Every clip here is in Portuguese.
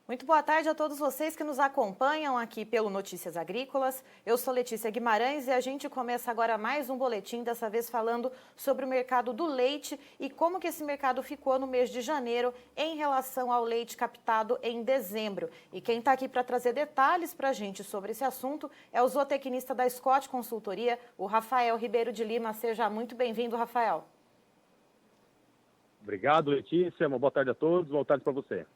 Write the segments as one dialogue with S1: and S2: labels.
S1: Muito boa tarde a todos vocês que nos acompanham aqui pelo Notícias Agrícolas. Eu sou Letícia Guimarães e a gente começa agora mais um boletim, dessa vez falando sobre o mercado do leite e como que esse mercado ficou no mês de janeiro em relação ao leite captado em dezembro. E quem está aqui para trazer detalhes para a gente sobre esse assunto é o zootecnista da Scott Consultoria, o Rafael Ribeiro de Lima. Seja muito bem-vindo, Rafael.
S2: Obrigado, Letícia. Uma boa tarde a todos. Boa tarde para você.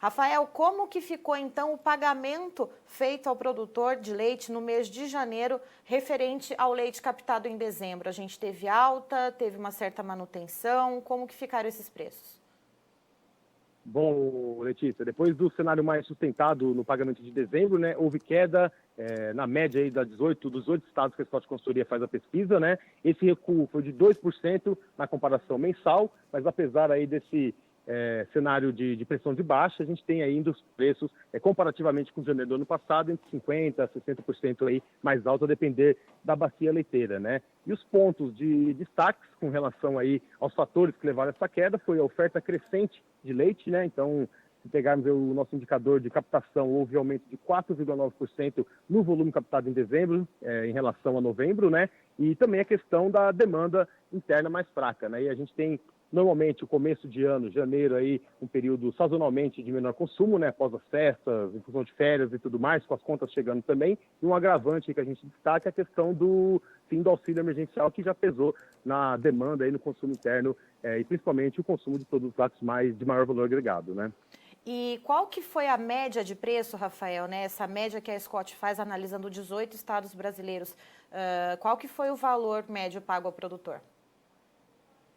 S1: Rafael, como que ficou então o pagamento feito ao produtor de leite no mês de janeiro referente ao leite captado em dezembro? A gente teve alta, teve uma certa manutenção, como que ficaram esses preços?
S2: Bom, Letícia, depois do cenário mais sustentado no pagamento de dezembro, né, houve queda na média aí dos 18 estados que a Scott Consultoria faz a pesquisa, né? Esse recuo foi de 2% na comparação mensal, mas apesar aí desse cenário de pressão de baixa, a gente tem ainda os preços comparativamente com janeiro do ano passado entre 50% a 60% aí mais alto, a depender da bacia leiteira, né? E os pontos de destaques com relação aí aos fatores que levaram a essa queda foi a oferta crescente de leite, né? Então, se pegarmos o nosso indicador de captação, houve aumento de 4,9% no volume captado em dezembro em relação a novembro, né? E também a questão da demanda interna mais fraca, né? E a gente tem normalmente o começo de ano, janeiro, aí, um período sazonalmente de menor consumo, né, após as festas, em função de férias e tudo mais, com as contas chegando também. E um agravante que a gente destaca é a questão do fim do auxílio emergencial, que já pesou na demanda aí no consumo interno e principalmente o consumo de produtos lácteos de maior valor agregado, né?
S1: E qual que foi a média de preço, Rafael, né? Essa média que a Scott faz analisando 18 estados brasileiros, qual que foi o valor médio pago ao produtor?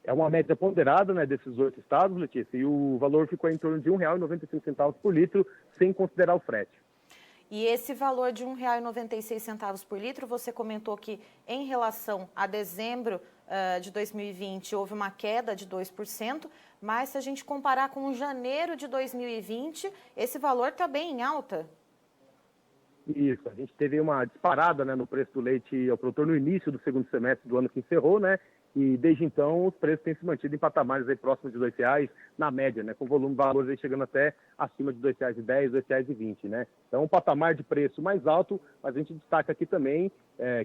S2: É uma média ponderada, né, desses 8 estados, Letícia, e o valor ficou em torno de R$ 1,95 por litro, sem considerar o frete.
S1: E esse valor de R$ 1,96 por litro, você comentou que em relação a dezembro de 2020 houve uma queda de 2%, mas se a gente comparar com janeiro de 2020, esse valor está bem em alta.
S2: Isso, a gente teve uma disparada, né, no preço do leite ao produtor no início do segundo semestre do ano que encerrou, né? E desde então os preços têm se mantido em patamares aí próximos de R$ 2,00 na média, né? Com volume de valores aí chegando até acima de R$ 2,10, R$ 2,20, né? Então um patamar de preço mais alto, mas a gente destaca aqui também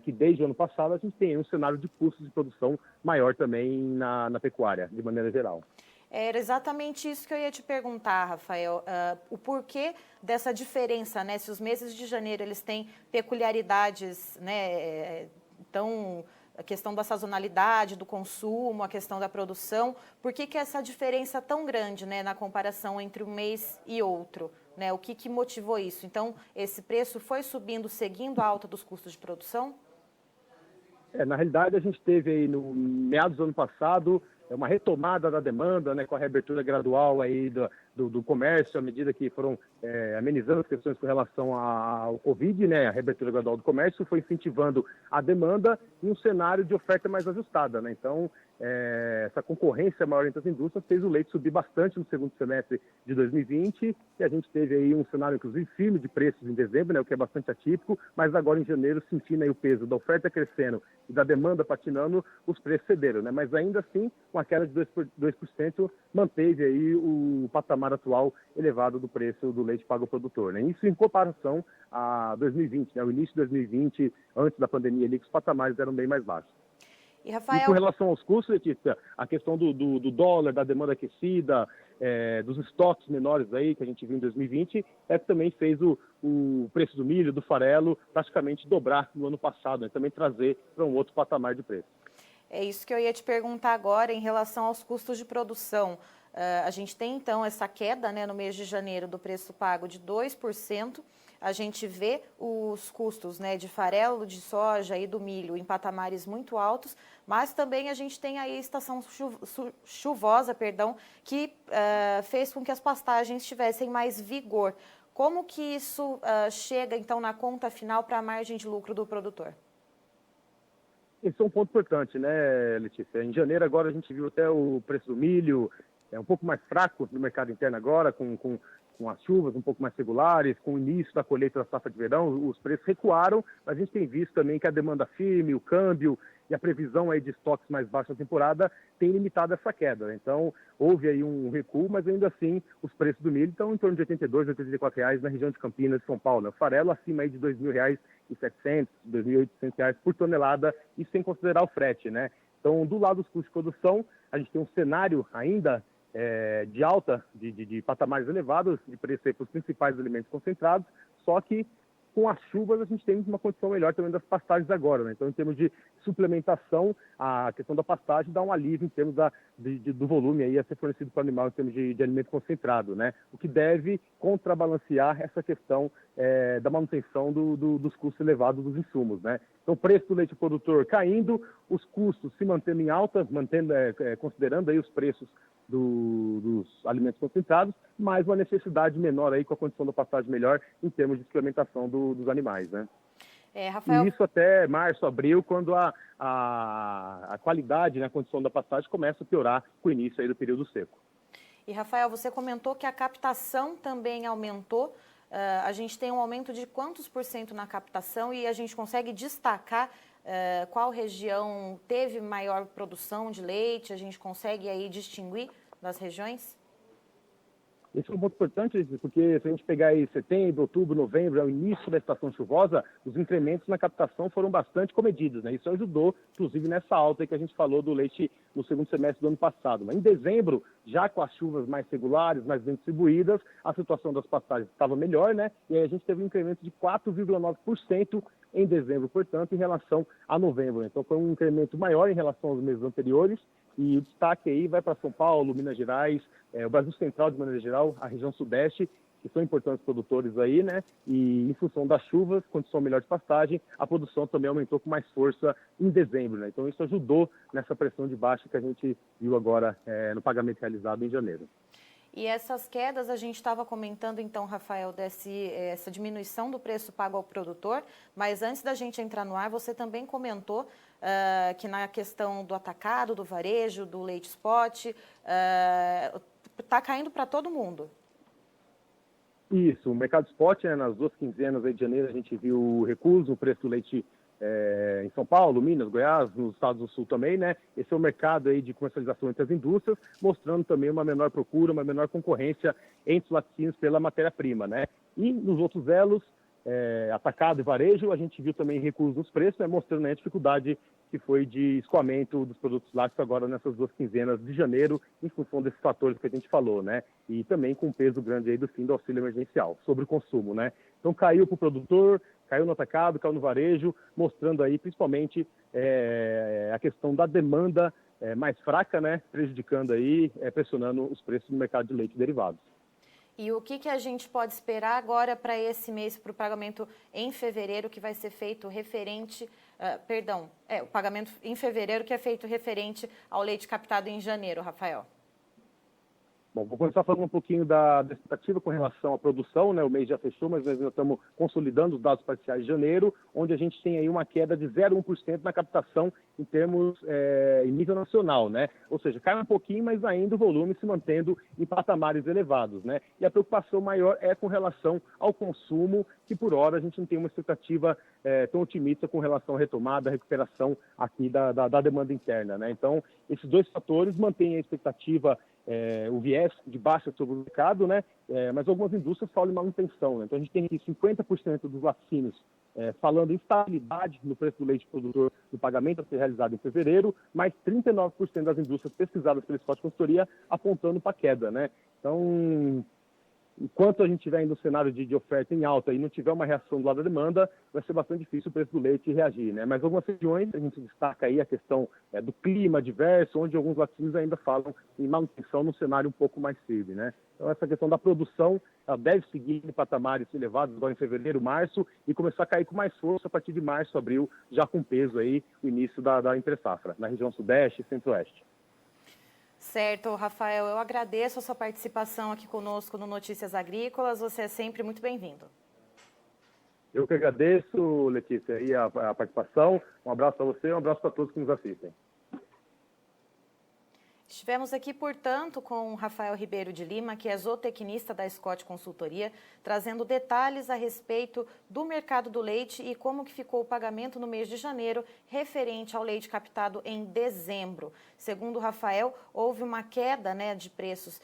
S2: que desde o ano passado a gente tem um cenário de custos de produção maior também na pecuária, de maneira geral.
S1: Era exatamente isso que eu ia te perguntar, Rafael, o porquê dessa diferença, né? Se os meses de janeiro eles têm peculiaridades, né? Então, a questão da sazonalidade, do consumo, a questão da produção, por que essa diferença tão grande, né, na comparação entre um mês e outro? Né? O que motivou isso? Então, esse preço foi subindo seguindo a alta dos custos de produção?
S2: Na realidade, a gente teve aí no meados do ano passado uma retomada da demanda, né, com a reabertura gradual aí do comércio, à medida que foram amenizando as questões com relação ao Covid, né, a reabertura gradual do comércio foi incentivando a demanda em um cenário de oferta mais ajustada, né? Então, essa concorrência maior entre as indústrias fez o leite subir bastante no segundo semestre de 2020 e a gente teve aí um cenário, inclusive, firme de preços em dezembro, né, o que é bastante atípico, mas agora em janeiro, sentindo aí o peso da oferta crescendo e da demanda patinando, os preços cederam, né? Mas ainda assim, uma queda de 2% manteve aí o patamar atual elevado do preço do leite pago ao produtor, né? Isso em comparação a 2020, né? O início de 2020, antes da pandemia, ali, que os patamares eram bem mais baixos.
S1: E, Rafael...
S2: E com relação aos custos, Letícia, a questão do dólar, da demanda aquecida, dos estoques menores aí que a gente viu em 2020, que também fez o preço do milho, do farelo, praticamente dobrar no ano passado, né? Também trazer para um outro patamar de preço.
S1: É isso que eu ia te perguntar agora em relação aos custos de produção. A gente tem, então, essa queda, né, no mês de janeiro do preço pago de 2%. A gente vê os custos, né, de farelo, de soja e do milho em patamares muito altos, mas também a gente tem aí a estação chuvosa, que fez com que as pastagens tivessem mais vigor. Como que isso chega, então, na conta final para a margem de lucro do produtor?
S2: Esse é um ponto importante, né, Letícia? Em janeiro agora a gente viu até o preço do milho um pouco mais fraco no mercado interno agora, com as chuvas um pouco mais regulares, com o início da colheita da safra de verão, os preços recuaram, mas a gente tem visto também que a demanda firme, o câmbio e a previsão aí de estoques mais baixos na temporada tem limitado essa queda. Então, houve aí um recuo, mas ainda assim os preços do milho estão em torno de R$ 82, R$ 84 na região de Campinas, São Paulo. Né? O farelo acima aí de R$ 2.700, R$ 2.800 por tonelada, e sem considerar o frete, né? Então, do lado dos custos de produção, a gente tem um cenário ainda de alta, de patamares elevados de preço para os principais alimentos concentrados, só que com as chuvas a gente tem uma condição melhor também das pastagens agora, né? Então, em termos de suplementação, a questão da pastagem dá um alívio em termos do volume aí a ser fornecido para o animal em termos de alimento concentrado, né? O que deve contrabalancear essa questão da manutenção dos custos elevados dos insumos, né? Então, o preço do leite produtor caindo, os custos se mantendo em alta, considerando aí os preços dos alimentos concentrados, mas uma necessidade menor aí com a condição da pastagem melhor em termos de suplementação dos animais, né?
S1: Rafael...
S2: E isso até março, abril, quando a qualidade, né, a condição da pastagem começa a piorar com o início aí do período seco.
S1: E, Rafael, você comentou que a captação também aumentou. A gente tem um aumento de quantos por cento na captação e a gente consegue destacar qual região teve maior produção de leite? A gente consegue aí distinguir das regiões?
S2: Esse é um ponto importante, porque se a gente pegar aí setembro, outubro, novembro, ao início da estação chuvosa, os incrementos na captação foram bastante comedidos, né? Isso ajudou, inclusive, nessa alta aí que a gente falou do leite no segundo semestre do ano passado. Mas em dezembro, já com as chuvas mais regulares, mais bem distribuídas, a situação das pastagens estava melhor, né? E aí a gente teve um incremento de 4,9% em dezembro, portanto, em relação a novembro. Então, foi um incremento maior em relação aos meses anteriores. E o destaque aí vai para São Paulo, Minas Gerais, o Brasil Central de maneira geral, a região Sudeste, que são importantes produtores aí, né? E em função das chuvas, condição melhor de pastagem, a produção também aumentou com mais força em dezembro, né? Então isso ajudou nessa pressão de baixa que a gente viu agora no pagamento realizado em janeiro.
S1: E essas quedas, a gente estava comentando então, Rafael, essa diminuição do preço pago ao produtor, mas antes da gente entrar no ar, você também comentou que na questão do atacado, do varejo, do leite spot, está caindo para todo mundo.
S2: Isso, o mercado spot, nas 2 quinzenas aí de janeiro, a gente viu recuso, o preço do leite em São Paulo, Minas, Goiás, nos estados do Sul também, né? Esse é o mercado aí de comercialização entre as indústrias, mostrando também uma menor procura, uma menor concorrência entre os laticínios pela matéria-prima, né? E nos outros elos, atacado e varejo, a gente viu também recuos nos preços, né? Mostrando a dificuldade que foi de escoamento dos produtos lácteos agora nessas 2 quinzenas de janeiro, em função desses fatores que a gente falou, né? E também com um peso grande aí do fim do auxílio emergencial sobre o consumo, né? Então caiu para o produtor, caiu no atacado, caiu no varejo, mostrando aí principalmente a questão da demanda mais fraca, né? Prejudicando aí, pressionando os preços no mercado de leite e derivados.
S1: E o que a gente pode esperar agora para esse mês, para o pagamento em fevereiro, que vai ser feito referente, o pagamento em fevereiro que é feito referente ao leite captado em janeiro, Rafael?
S2: Bom, vou começar falando um pouquinho da expectativa com relação à produção, né? O mês já fechou, mas nós ainda estamos consolidando os dados parciais de janeiro, onde a gente tem aí uma queda de 0,1% na captação em termos em nível nacional, né? Ou seja, cai um pouquinho, mas ainda o volume se mantendo em patamares elevados, né? E a preocupação maior é com relação ao consumo, que por hora a gente não tem uma expectativa tão otimista com relação à retomada, à recuperação aqui da demanda interna, né? Então, esses 2 fatores mantêm a expectativa, o viés de baixa sobre o mercado, né? Mas algumas indústrias falam em manutenção, né? Então a gente tem aqui 50% dos laticínios falando em estabilidade no preço do leite produtor do pagamento a ser realizado em fevereiro, mas 39% das indústrias pesquisadas pela Scott Consultoria apontando para queda, né? Então, enquanto a gente tiver ainda um cenário de oferta em alta e não tiver uma reação do lado da demanda, vai ser bastante difícil o preço do leite reagir, né? Mas algumas regiões, a gente destaca aí a questão do clima adverso, onde alguns laticínios ainda falam em manutenção num cenário um pouco mais firme, né? Então, essa questão da produção, ela deve seguir em patamares elevados agora em fevereiro, março, e começar a cair com mais força a partir de março, abril, já com peso aí, o início da entre-safra, na região sudeste e centro-oeste.
S1: Certo, Rafael, eu agradeço a sua participação aqui conosco no Notícias Agrícolas, você é sempre muito bem-vindo.
S2: Eu que agradeço, Letícia, e a participação. Um abraço para você e um abraço para todos que nos assistem.
S1: Estivemos aqui, portanto, com o Rafael Ribeiro de Lima, que é zootecnista da Scott Consultoria, trazendo detalhes a respeito do mercado do leite e como que ficou o pagamento no mês de janeiro referente ao leite captado em dezembro. Segundo o Rafael, houve uma queda, né, de preços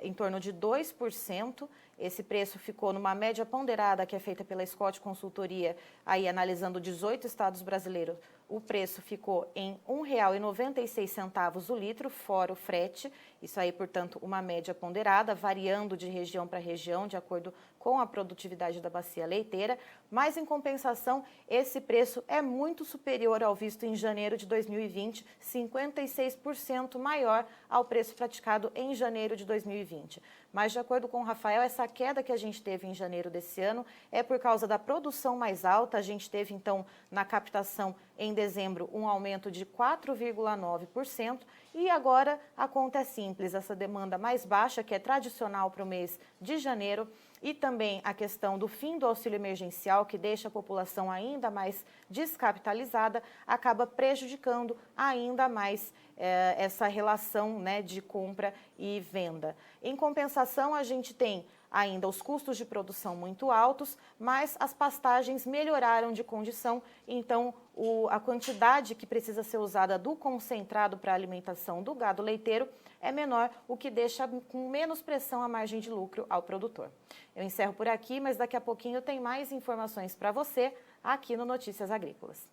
S1: em torno de 2%. Esse preço ficou numa média ponderada que é feita pela Scott Consultoria, aí analisando 18 estados brasileiros. O preço ficou em R$ 1,96 o litro, fora o frete. Isso aí, portanto, uma média ponderada, variando de região para região, de acordo com a produtividade da bacia leiteira. Mas, em compensação, esse preço é muito superior ao visto em janeiro de 2020, 56% maior ao preço praticado em janeiro de 2020. Mas, de acordo com o Rafael, essa queda que a gente teve em janeiro desse ano é por causa da produção mais alta. A gente teve, então, na captação em dezembro, um aumento de 4,9%. E agora a conta é simples, essa demanda mais baixa, que é tradicional para o mês de janeiro, e também a questão do fim do auxílio emergencial, que deixa a população ainda mais descapitalizada, acaba prejudicando ainda mais essa relação, né, de compra e venda. Em compensação, a gente tem ainda os custos de produção muito altos, mas as pastagens melhoraram de condição, então a quantidade que precisa ser usada do concentrado para a alimentação do gado leiteiro é menor, o que deixa com menos pressão a margem de lucro ao produtor. Eu encerro por aqui, mas daqui a pouquinho tem mais informações para você aqui no Notícias Agrícolas.